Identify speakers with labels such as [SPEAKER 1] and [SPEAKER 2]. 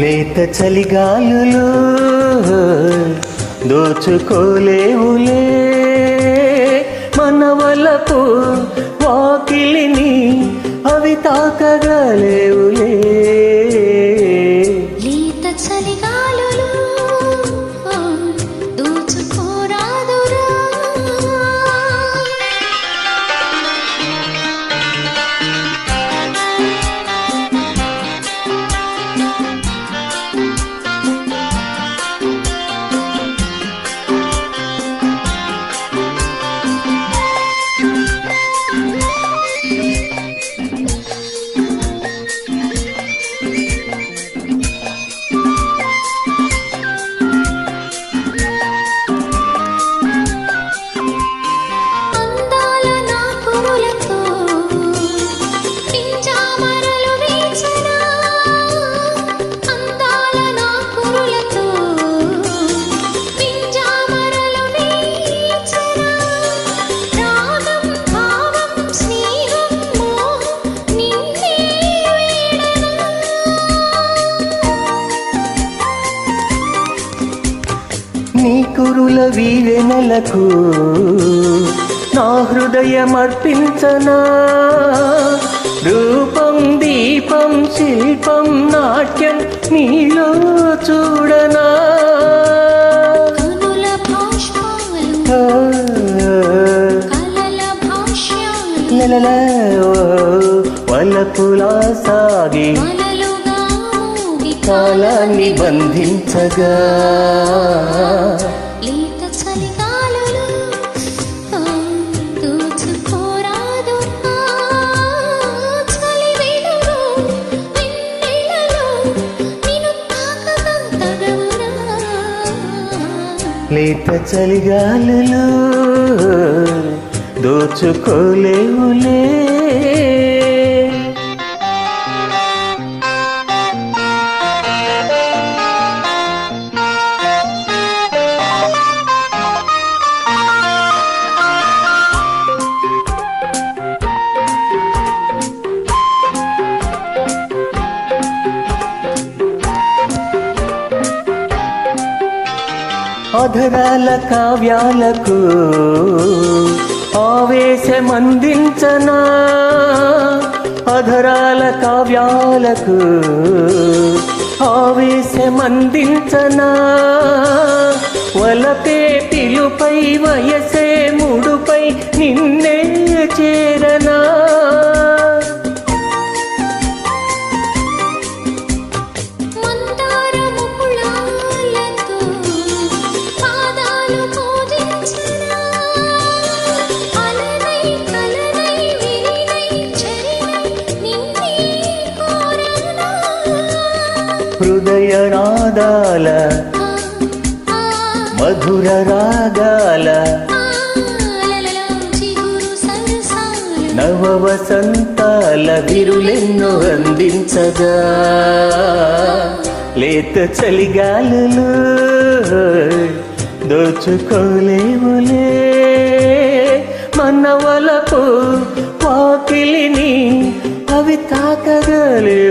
[SPEAKER 1] లేత చలిగాలులు దోచుకోలేవులే మనవలపు వాకిలిని అవి తాకగలేవులే.
[SPEAKER 2] లేత చలిగాలులు దోచుకోరాదురా.
[SPEAKER 1] నీ కురుల వీవెనలకు నా హృదయమర్పించనా. రూపం దీపం శిల్పం నాట్యం నీలో చూడనా.
[SPEAKER 2] కనుల భాష్పాలు కలల భాష్యాలు
[SPEAKER 1] వలపులా సాగి కాలాన్ని బంధించగా.
[SPEAKER 2] లేత చలిగాలులు దోచుకోరాదు. చలి వెలుగు వెన్నెలలో నిన్ను తాకగా తగవురా.
[SPEAKER 1] లేత చలిగాలులు దోచుకోలేవులే. అధరాల కావ్యాలకు ఆవేశమందించనా. అధరాల కావ్యాలకు ఆవేశమందించనా. వలపే పిలుపై వయసే ముడుపై నిన్నే చేరనా. హృదయ నాదాల మధుర రాగాల నవ వసంతాల విరులెన్నో అందించగా. లేత చలిగాలులు దోచుకోలేవులే మనవలపు వాకిలిని అవి తాకగలే.